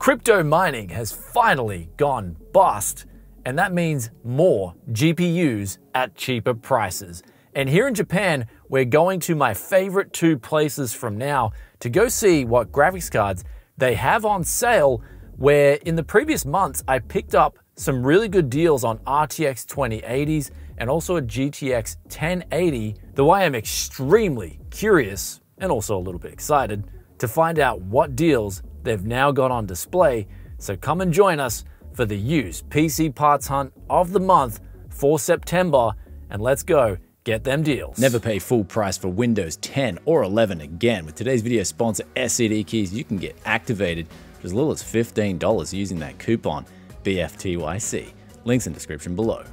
Crypto mining has finally gone bust, and that means more GPUs at cheaper prices. And here in Japan, we're going to my favorite two places from now to go see what graphics cards they have on sale, where in the previous months, I picked up some really good deals on RTX 2080s and also a GTX 1080, though I am extremely curious and also a little bit excited to find out what deals they've now got on display. So come and join us for the used PC parts hunt of the month for September, and let's go get them deals. Never pay full price for Windows 10 or 11 again. With today's video sponsor SCD Keys, you can get activated for as little as $15 using that coupon BFTYC. Links in the description below.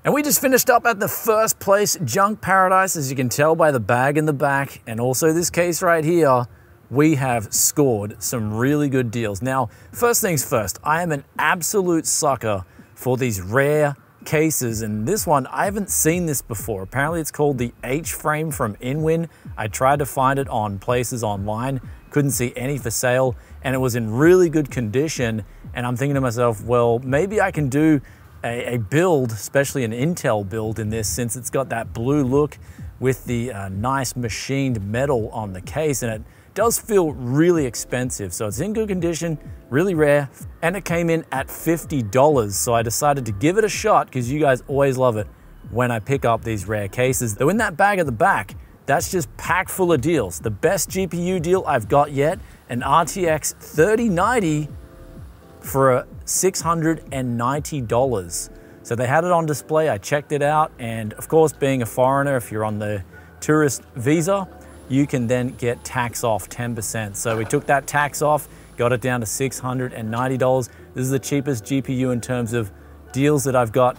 And we just finished up at the first place, Junk Paradise, as you can tell by the bag in the back, and also this case right here. We have scored some really good deals. Now, first things first, I am an absolute sucker for these rare cases, and this one, I haven't seen this before. Apparently it's called the H-frame from Inwin. I tried to find it on places online, couldn't see any for sale, and it was in really good condition. And I'm thinking to myself, well, maybe I can do a build, especially an Intel build in this, since it's got that blue look with the nice machined metal on the case, and it does feel really expensive. So it's in good condition, really rare, and it came in at $50. So I decided to give it a shot because you guys always love it when I pick up these rare cases. Though in that bag at the back, that's just packed full of deals. The best GPU deal I've got yet, an RTX 3090 for $690. So they had it on display, I checked it out, and of course, being a foreigner, if you're on the tourist visa, you can then get tax off 10%. So we took that tax off, got it down to $690. This is the cheapest GPU in terms of deals that I've got.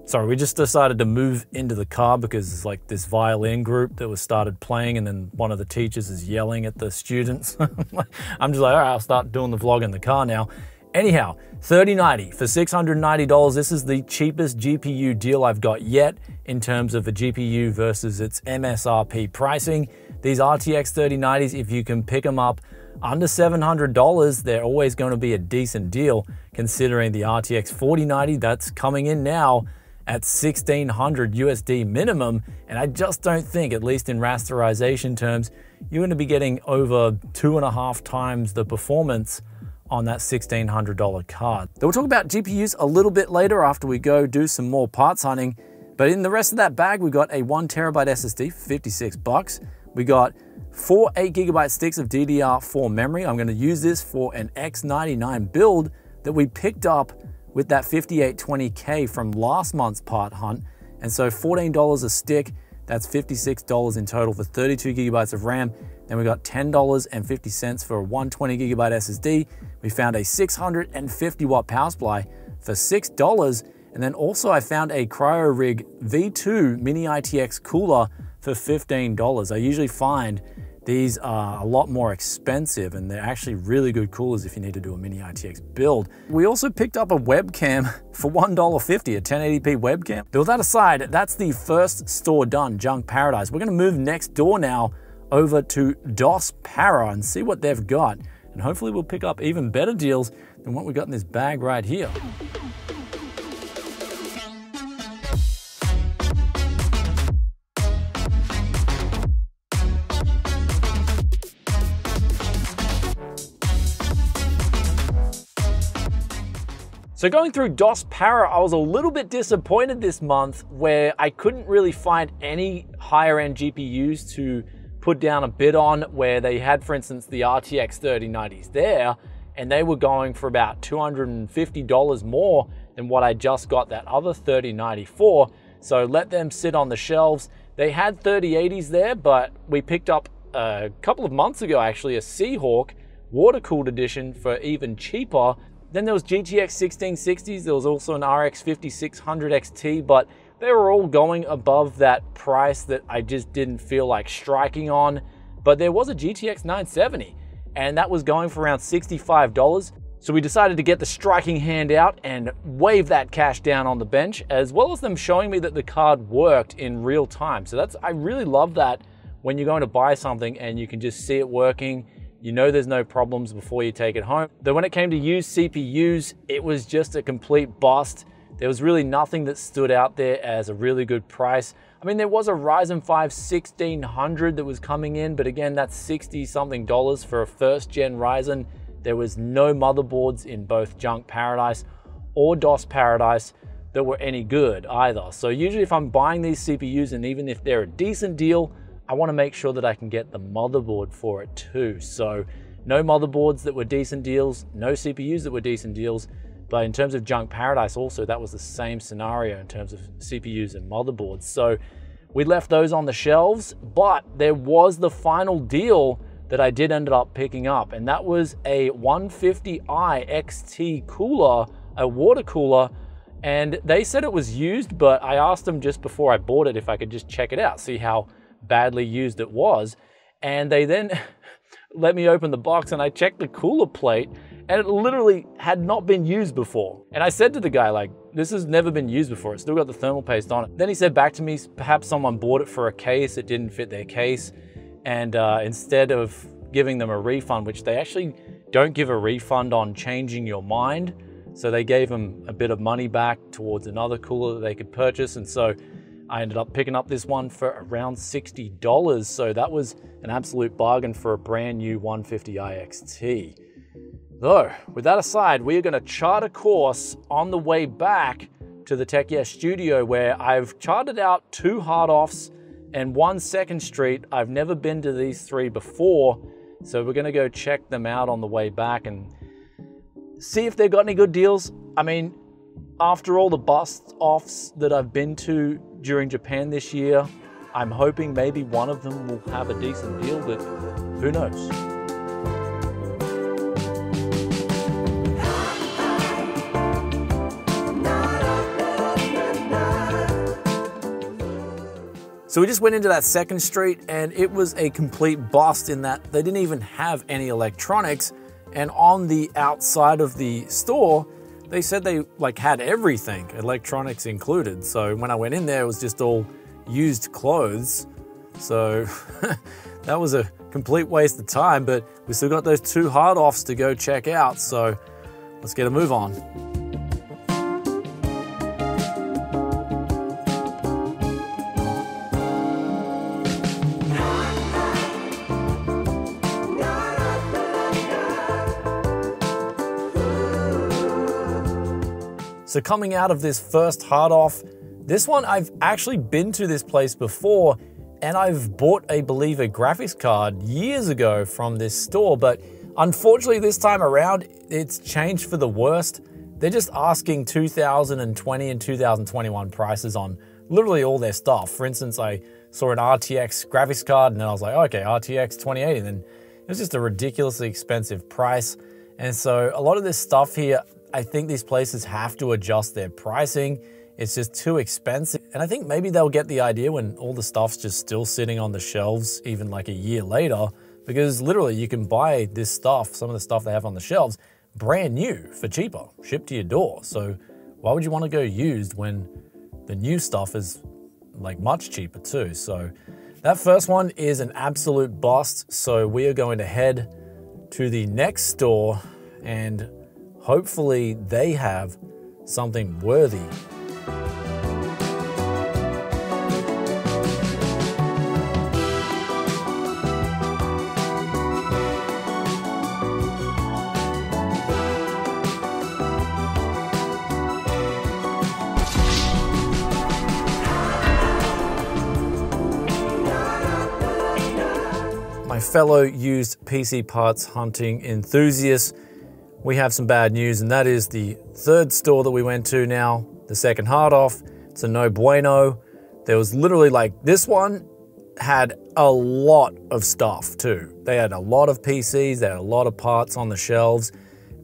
Sorry, we just decided to move into the car because it's like this violin group that was started playing, and then one of the teachers is yelling at the students. I'm just like, all right, I'll start doing the vlog in the car now. Anyhow, 3090 for $690. This is the cheapest GPU deal I've got yet in terms of a GPU versus its MSRP pricing. These RTX 3090s, if you can pick them up under $700, they're always going to be a decent deal, considering the RTX 4090 that's coming in now at $1,600 USD minimum. And I just don't think, at least in rasterization terms, you're going to be getting over 2.5 times the performance on that $1,600 card. Then we'll talk about GPUs a little bit later after we go do some more parts hunting. But in the rest of that bag, we got a 1TB SSD for $56. We got 4 8GB sticks of DDR4 memory. I'm going to use this for an X99 build that we picked up with that 5820K from last month's part hunt. And so $14 a stick, that's $56 in total for 32GB of RAM. Then we got $10.50 for a 120GB SSD. We found a 650 watt power supply for $6. And then also I found a CryoRig V2 mini ITX cooler for $15. I usually find these are a lot more expensive, and they're actually really good coolers if you need to do a mini ITX build. We also picked up a webcam for $1.50, a 1080p webcam. But with that aside, that's the first store done, Junk Paradise. We're gonna move next door now over to DOS Para and see what they've got. And hopefully we'll pick up even better deals than what we got in this bag right here. So going through DOS Para, I was a little bit disappointed this month where I couldn't really find any higher end GPUs to put down a bid on, where they had, for instance, the RTX 3090s there, and they were going for about $250 more than what I just got that other 3090 for. So let them sit on the shelves. They had 3080s there, but we picked up a couple of months ago, actually, a Seahawk water-cooled edition for even cheaper. Then there was GTX 1660s. There was also an RX 5600 XT, but they were all going above that price that I just didn't feel like striking on. But there was a GTX 970, and that was going for around $65. So we decided to get the striking hand out and wave that cash down on the bench, as well as them showing me that the card worked in real time. So I really love that when you're going to buy something and you can just see it working. You know there's no problems before you take it home. Though when it came to used CPUs, it was just a complete bust. There was really nothing that stood out there as a really good price. I mean, there was a Ryzen 5 1600 that was coming in, but again, that's $60 something for a first gen Ryzen. There was no motherboards in both Junk Paradise or DOS Paradise that were any good either. So usually if I'm buying these CPUs, and even if they're a decent deal, I want to make sure that I can get the motherboard for it too. So no motherboards that were decent deals, no CPUs that were decent deals. But in terms of Junk Paradise also, that was the same scenario in terms of CPUs and motherboards. So we left those on the shelves, but there was the final deal that I did end up picking up, and that was a 150i XT cooler, a water cooler, and they said it was used, but I asked them just before I bought it if I could just check it out, see how badly used it was. And they then let me open the box, and I checked the cooler plate, and it literally had not been used before. And I said to the guy, like, this has never been used before. It's still got the thermal paste on it. Then he said back to me, perhaps someone bought it for a case, it didn't fit their case. And instead of giving them a refund, which they actually don't give a refund on changing your mind, so they gave them a bit of money back towards another cooler that they could purchase. And so I ended up picking up this one for around $60. So that was an absolute bargain for a brand new 150i XT. Though, with that aside, we are going to chart a course on the way back to the Tech Yes studio, where I've charted out 2 hard offs and 1 Second Street. I've never been to these 3 before, so we're going to go check them out on the way back and see if they've got any good deals. I mean, after all the bust offs that I've been to during Japan this year, I'm hoping maybe one of them will have a decent deal, but who knows? So we just went into that Second Street, and it was a complete bust in that they didn't even have any electronics. And on the outside of the store, they said they had everything, electronics included. So when I went in there, it was just all used clothes. So that was a complete waste of time, but we still got those 2 hard offs to go check out. So let's get a move on. So coming out of this first hard off, this one I've actually been to this place before, and I've bought, I believe, a graphics card years ago from this store, but unfortunately this time around, it's changed for the worst. They're just asking 2020 and 2021 prices on literally all their stuff. For instance, I saw an RTX graphics card, and then I was like, okay, RTX 2080, and then it was just a ridiculously expensive price. And so a lot of this stuff here, I think these places have to adjust their pricing. It's just too expensive. And I think maybe they'll get the idea when all the stuff's just still sitting on the shelves, even like a year later, because literally you can buy this stuff, some of the stuff they have on the shelves, brand new for cheaper, shipped to your door. So why would you want to go used when the new stuff is much cheaper too? So that first one is an absolute bust. So we are going to head to the next store, and hopefully they have something worthy. My fellow used PC parts hunting enthusiasts, we have some bad news, and that is the third store that we went to now, the second hard off. It's a no bueno. There was literally this one had a lot of stuff too. They had a lot of PCs, they had a lot of parts on the shelves,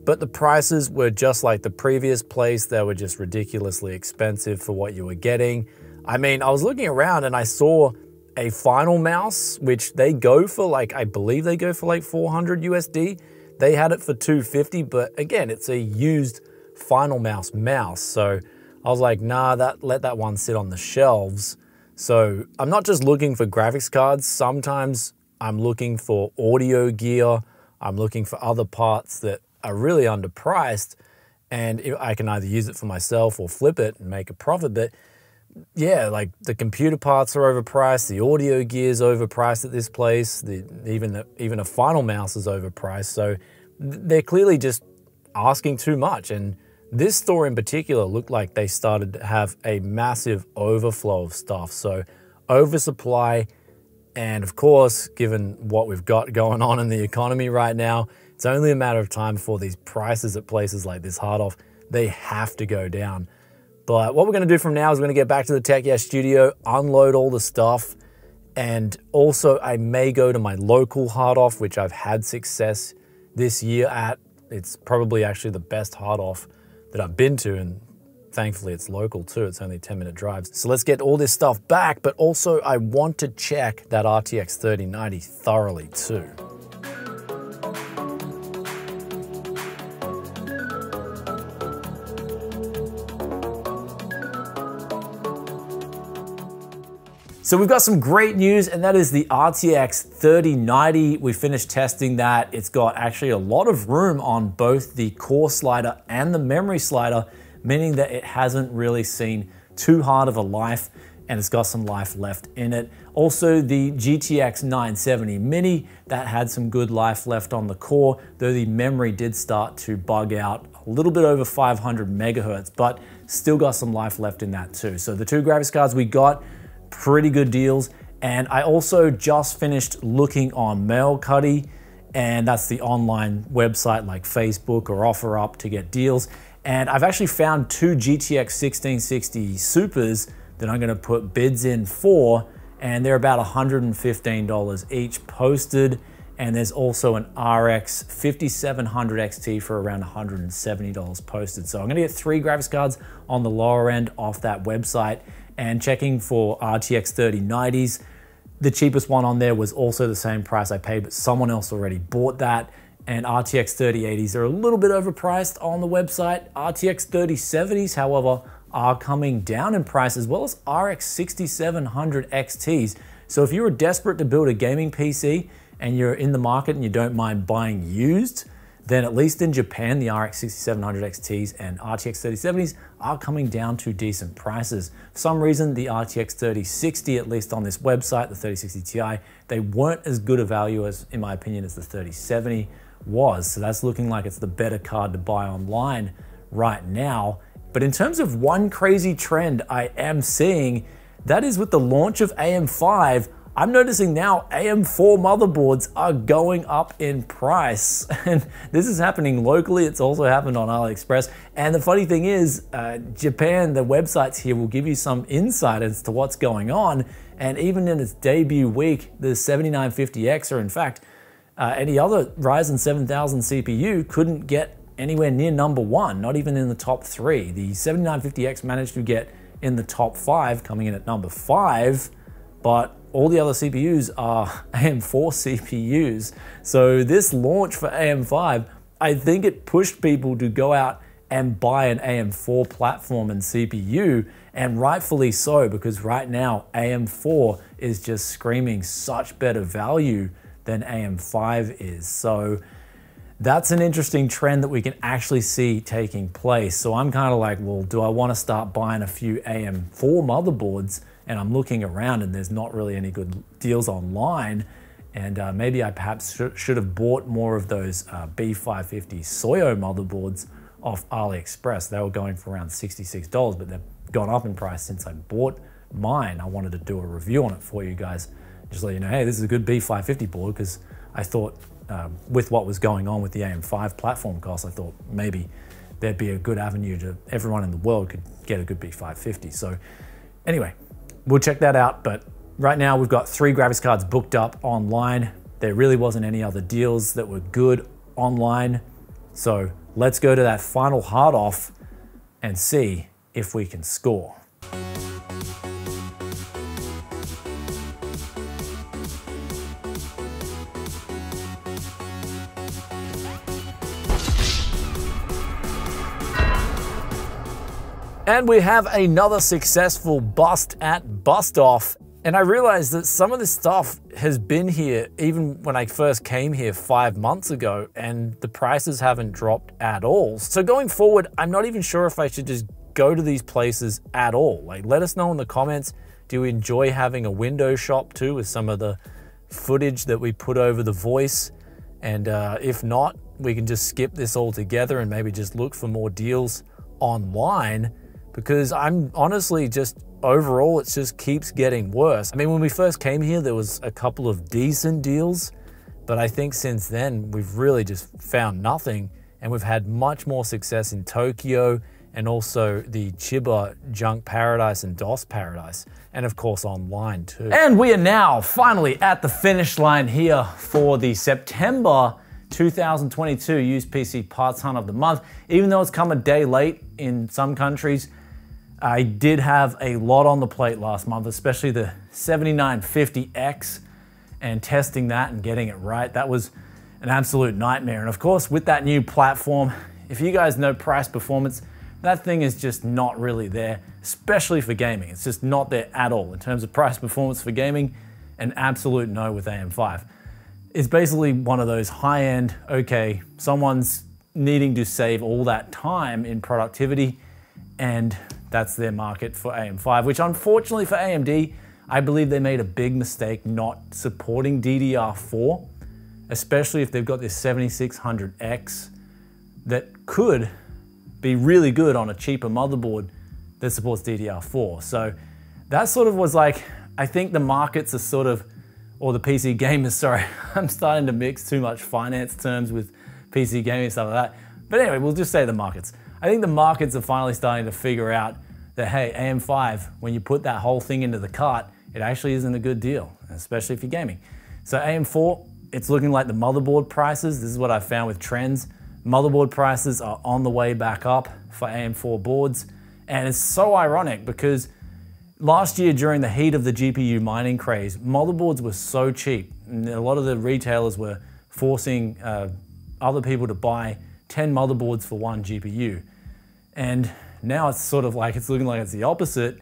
but the prices were just like the previous place. They were just ridiculously expensive for what you were getting. I mean, I was looking around and I saw a final mouse, which they go for I believe they go for 400 USD. They had it for 250, but again, it's a used final mouse. So I was like, nah, let that one sit on the shelves. So I'm not just looking for graphics cards. Sometimes I'm looking for audio gear. I'm looking for other parts that are really underpriced, and I can either use it for myself or flip it and make a profit. But yeah, like the computer parts are overpriced, the audio gear's overpriced at this place, even a final mouse is overpriced. So they're clearly just asking too much. And this store in particular looked like they started to have a massive overflow of stuff. So oversupply, and of course, given what we've got going on in the economy right now, it's only a matter of time before these prices at places like this hard off, they have to go down. But what we're going to do from now is we're going to get back to the Tech Yeah studio, unload all the stuff, and also I may go to my local hard off, which I've had success this year at. It's probably actually the best hard off that I've been to, and thankfully it's local too. It's only 10-minute drives. So let's get all this stuff back, but also I want to check that RTX 3090 thoroughly too. So we've got some great news, and that is the RTX 3090. We finished testing that. It's got actually a lot of room on both the core slider and the memory slider, meaning that it hasn't really seen too hard of a life, and it's got some life left in it. Also, the GTX 970 Mini, that had some good life left on the core, though the memory did start to bug out a little bit over 500 megahertz, but still got some life left in that too. So the two graphics cards we got, pretty good deals. And I also just finished looking on mercari, and that's the online website like Facebook or OfferUp to get deals. And I've actually found two GTX 1660 Supers that I'm gonna put bids in for, and they're about $115 each posted. And there's also an RX 5700 XT for around $170 posted. So I'm gonna get three graphics cards on the lower end off that website, and checking for RTX 3090s. The cheapest one on there was also the same price I paid, but someone else already bought that. And RTX 3080s are a little bit overpriced on the website. RTX 3070s, however, are coming down in price, as well as RX 6700 XTs. So if you're desperate to build a gaming PC and you're in the market and you don't mind buying used, then at least in Japan, the RX 6700 XTs and RTX 3070s are coming down to decent prices. For some reason, the RTX 3060, at least on this website, the 3060 Ti, they weren't as good a value as, in my opinion, as the 3070 was. So that's looking like it's the better card to buy online right now. But in terms of one crazy trend I am seeing, that is with the launch of AM5, I'm noticing now AM4 motherboards are going up in price. And this is happening locally. It's also happened on AliExpress. And the funny thing is, Japan, the websites here will give you some insight as to what's going on. And even in its debut week, the 7950X, or in fact, any other Ryzen 7000 CPU couldn't get anywhere near #1, not even in the top 3. The 7950X managed to get in the top 5, coming in at #5, but all the other CPUs are AM4 CPUs. So this launch for AM5, I think it pushed people to go out and buy an AM4 platform and CPU, and rightfully so, because right now AM4 is just screaming such better value than AM5 is. So that's an interesting trend that we can actually see taking place. So I'm kind of like, well, do I want to start buying a few AM4 motherboards? And I'm looking around and there's not really any good deals online. And maybe I perhaps should have bought more of those B550 Soyo motherboards off AliExpress. They were going for around $66, but they've gone up in price since I bought mine. I wanted to do a review on it for you guys. Just let you know, hey, this is a good B550 board, because I thought with what was going on with the AM5 platform costs, I thought maybe there'd be a good avenue to everyone in the world could get a good B550. So anyway, we'll check that out. But right now we've got 3 graphics cards booked up online. There really wasn't any other deals that were good online. So let's go to that final hard off and see if we can score. And we have another successful bust at bust off. And I realized that some of this stuff has been here even when I first came here 5 months ago, and the prices haven't dropped at all. So going forward, I'm not even sure if I should just go to these places at all. Like, let us know in the comments, do you enjoy having a window shop too with some of the footage that we put over the voice? And if not, we can just skip this altogether and maybe just look for more deals online, because I'm honestly just, overall, it just keeps getting worse. I mean, when we first came here, there was a couple of decent deals, but I think since then, we've really just found nothing, and we've had much more success in Tokyo and also the Chiba Junk Paradise and DOS Paradise, and of course online too. And we are now finally at the finish line here for the September 2022 used PC parts hunt of the month. Even though it's come a day late in some countries, I did have a lot on the plate last month, especially the 7950X, and testing that and getting it right. That was an absolute nightmare. And of course, with that new platform, if you guys know price performance, that thing is just not really there, especially for gaming. It's just not there at all. In terms of price performance for gaming, an absolute no with AM5. It's basically one of those high-end, okay, someone's needing to save all that time in productivity, and that's their market for AM5, which unfortunately for AMD, I believe they made a big mistake not supporting DDR4, especially if they've got this 7600X that could be really good on a cheaper motherboard that supports DDR4. So that sort of was like, I think the markets are sort of, or the PC gamers, sorry, I'm starting to mix too much finance terms with PC gaming and stuff like that. But anyway, we'll just say the markets. I think the markets are finally starting to figure out that, hey, AM5, when you put that whole thing into the cart, it actually isn't a good deal, especially if you're gaming. So AM4, it's looking like the motherboard prices, this is what I found with trends. Motherboard prices are on the way back up for AM4 boards. And it's so ironic because last year during the heat of the GPU mining craze, motherboards were so cheap. And a lot of the retailers were forcing other people to buy 10 motherboards for one GPU. And now it's sort of like, it's looking like it's the opposite.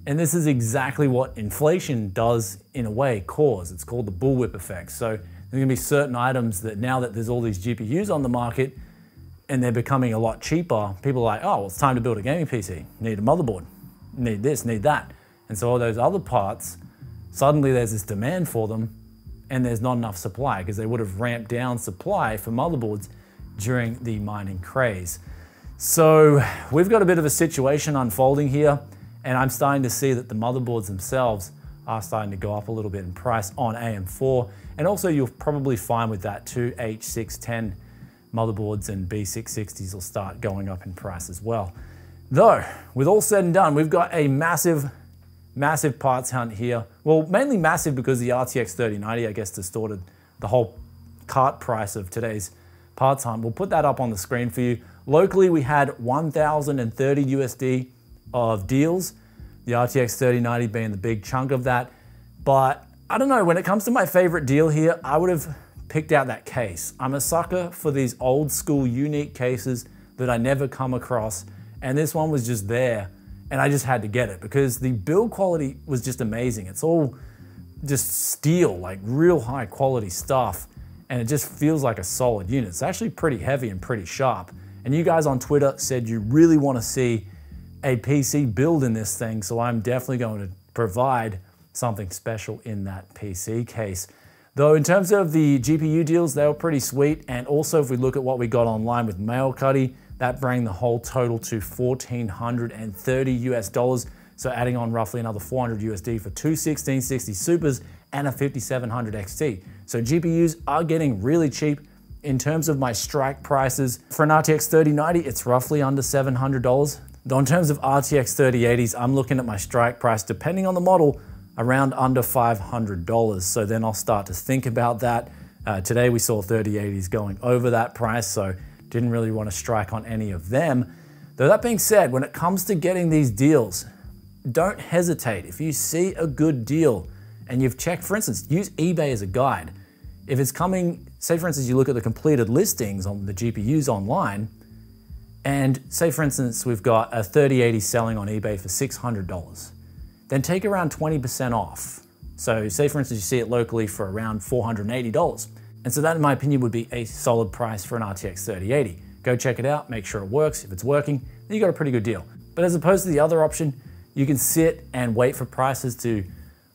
And this is exactly what inflation does in a way cause. It's called the bullwhip effect. So there's gonna be certain items that now that there's all these GPUs on the market and they're becoming a lot cheaper, people are like, oh, well, it's time to build a gaming PC. Need a motherboard, need this, need that. And so all those other parts, suddenly there's this demand for them and there's not enough supply because they would have ramped down supply for motherboards during the mining craze. So we've got a bit of a situation unfolding here, and I'm starting to see that the motherboards themselves are starting to go up a little bit in price on AM4. And also you'll probably find with that too, H610 motherboards and B660s will start going up in price as well. Though, with all said and done, we've got a massive parts hunt here. Well, mainly massive because the RTX 3090, I guess, distorted the whole cart price of today's parts hunt. We'll put that up on the screen for you. Locally, we had 1,030 USD of deals, the RTX 3090 being the big chunk of that. But I don't know, when it comes to my favorite deal here, I would have picked out that case. I'm a sucker for these old school unique cases that I never come across. And this one was just there and I just had to get it because the build quality was just amazing. It's all just steel, like real high quality stuff. And it just feels like a solid unit. It's actually pretty heavy and pretty sharp. And you guys on Twitter said you really want to see a PC build in this thing, so I'm definitely going to provide something special in that PC case. Though in terms of the GPU deals, they were pretty sweet. And also if we look at what we got online with mercari, that bring the whole total to 1,430 US dollars. So adding on roughly another 400 USD for two 1660 Supers and a 5700 XT. So GPUs are getting really cheap. In terms of my strike prices, for an RTX 3090, it's roughly under $700. Though in terms of RTX 3080s, I'm looking at my strike price, depending on the model, around under $500. So then I'll start to think about that. Today we saw 3080s going over that price, so didn't really want to strike on any of them. Though that being said, when it comes to getting these deals, don't hesitate. If you see a good deal and you've checked, for instance, use eBay as a guide. If it's coming, say for instance, you look at the completed listings on the GPUs online, and say for instance, we've got a 3080 selling on eBay for $600. Then take around 20% off So say for instance, you see it locally for around $480. And so that in my opinion would be a solid price for an RTX 3080. Go check it out, make sure it works. If it's working, then you got a pretty good deal. But as opposed to the other option, you can sit and wait for prices to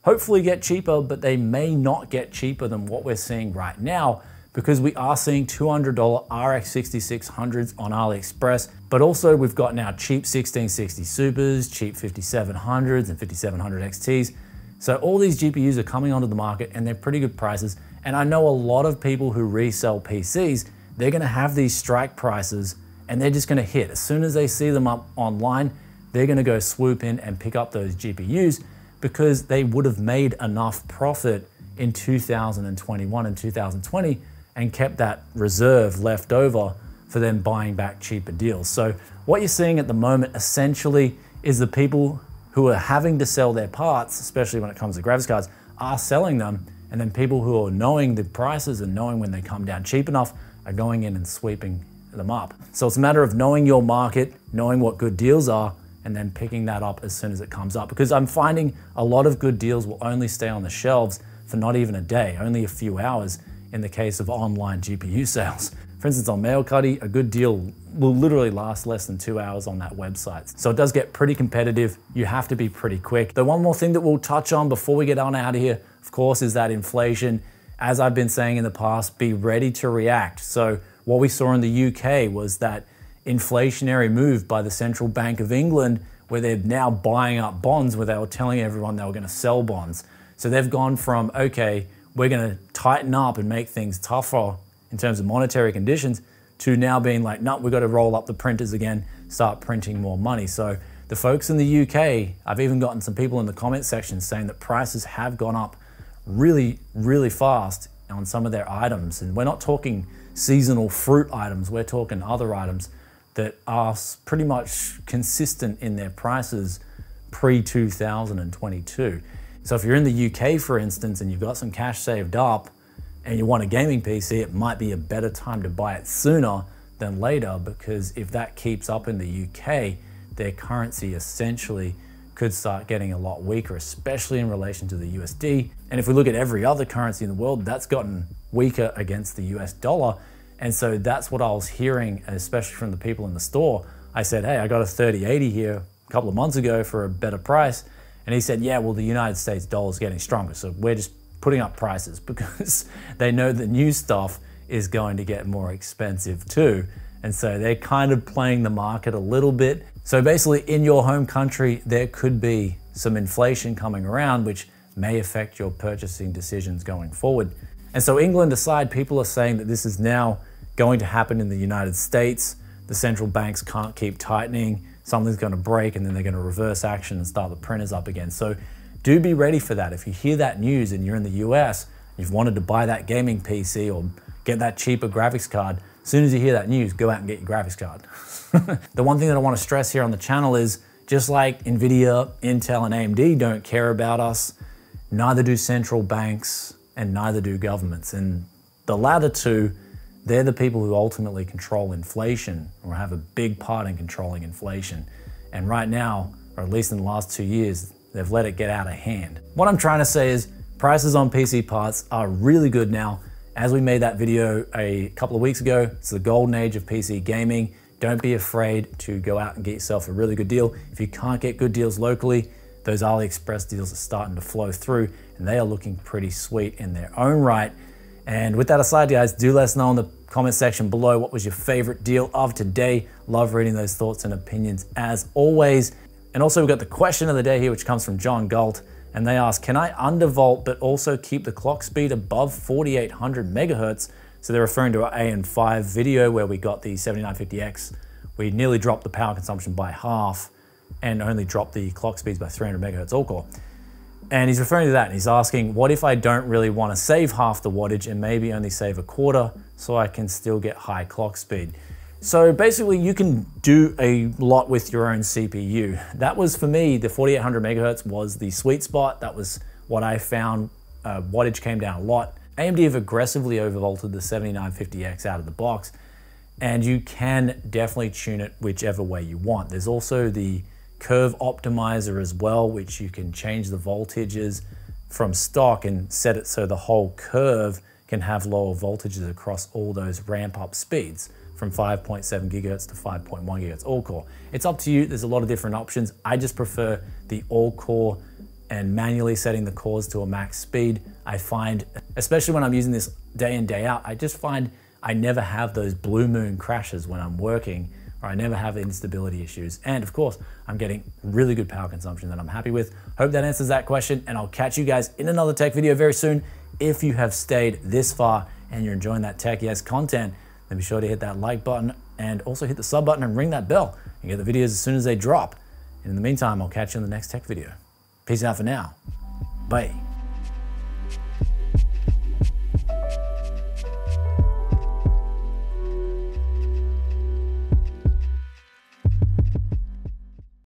hopefully get cheaper, but they may not get cheaper than what we're seeing right now, because we are seeing $200 RX 6600s on AliExpress, but also we've got now cheap 1660 Supers, cheap 5700s and 5700 XTs. So all these GPUs are coming onto the market and they're pretty good prices. And I know a lot of people who resell PCs, they're gonna have these strike prices and they're just gonna hit. As soon as they see them up online, they're gonna go swoop in and pick up those GPUs because they would have made enough profit in 2021 and 2020 and kept that reserve left over for them buying back cheaper deals. So what you're seeing at the moment essentially is the people who are having to sell their parts, especially when it comes to graphics cards, are selling them, and then people who are knowing the prices and knowing when they come down cheap enough are going in and sweeping them up. So it's a matter of knowing your market, knowing what good deals are, and then picking that up as soon as it comes up. Because I'm finding a lot of good deals will only stay on the shelves for not even a day, only a few hours in the case of online GPU sales. For instance, on mercari, a good deal will literally last less than 2 hours on that website. So it does get pretty competitive. You have to be pretty quick. The one more thing that we'll touch on before we get on out of here, of course, is that inflation. As I've been saying in the past, be ready to react. So what we saw in the UK was that inflationary move by the Central Bank of England, where they're now buying up bonds where they were telling everyone they were going to sell bonds. So they've gone from, okay, we're going to tighten up and make things tougher in terms of monetary conditions, to now being like, no, we've got to roll up the printers again, start printing more money. So the folks in the UK, I've even gotten some people in the comment section saying that prices have gone up really, really fast on some of their items. And we're not talking seasonal fruit items, we're talking other items that are pretty much consistent in their prices pre-2022. So if you're in the UK, for instance, and you've got some cash saved up and you want a gaming PC, it might be a better time to buy it sooner than later, because if that keeps up in the UK, their currency essentially could start getting a lot weaker, especially in relation to the USD. And if we look at every other currency in the world, that's gotten weaker against the US dollar. And so that's what I was hearing, especially from the people in the store. I said, hey, I got a 3080 here a couple of months ago for a better price. And he said, yeah, well, the United States dollar is getting stronger, so we're just putting up prices because they know the new stuff is going to get more expensive too. And so they're kind of playing the market a little bit. So basically in your home country, there could be some inflation coming around, which may affect your purchasing decisions going forward. And so England aside, people are saying that this is now going to happen in the United States. The central banks can't keep tightening. Something's going to break and then they're going to reverse action and start the printers up again. So do be ready for that. If you hear that news and you're in the US, you've wanted to buy that gaming PC or get that cheaper graphics card, as soon as you hear that news, go out and get your graphics card. The one thing that I want to stress here on the channel is, just like Nvidia, Intel, and AMD don't care about us, neither do central banks and neither do governments. And the latter two, they're the people who ultimately control inflation or have a big part in controlling inflation. And right now, or at least in the last 2 years, they've let it get out of hand. What I'm trying to say is prices on PC parts are really good now. As we made that video a couple of weeks ago, it's the golden age of PC gaming. Don't be afraid to go out and get yourself a really good deal. If you can't get good deals locally, those AliExpress deals are starting to flow through and they are looking pretty sweet in their own right. And with that aside, guys, do let us know in the comment section below what was your favorite deal of today. Love reading those thoughts and opinions as always. And also we've got the question of the day here, which comes from John Galt. And they ask, can I undervolt but also keep the clock speed above 4800 megahertz? So they're referring to our AN5 video where we got the 7950X. We nearly dropped the power consumption by half and only dropped the clock speeds by 300 megahertz all core. And he's referring to that and he's asking, what if I don't really want to save half the wattage and maybe only save a quarter so I can still get high clock speed? So basically you can do a lot with your own CPU. That was, for me, the 4800 megahertz was the sweet spot. That was what I found. Wattage came down a lot. AMD have aggressively overvolted the 7950X out of the box, and you can definitely tune it whichever way you want. There's also the curve optimizer as well, which you can change the voltages from stock and set it so the whole curve can have lower voltages across all those ramp up speeds from 5.7 gigahertz to 5.1 gigahertz all core. It's up to you. There's a lot of different options. I just prefer the all core and manually setting the cores to a max speed. I find, especially when I'm using this day in, day out, I just find I never have those blue moon crashes when I'm working, or I never have instability issues. And of course, I'm getting really good power consumption that I'm happy with. Hope that answers that question, and I'll catch you guys in another tech video very soon. If you have stayed this far and you're enjoying that Tech Yes content, then be sure to hit that like button and also hit the sub button and ring that bell and get the videos as soon as they drop. And in the meantime, I'll catch you in the next tech video. Peace out for now. Bye.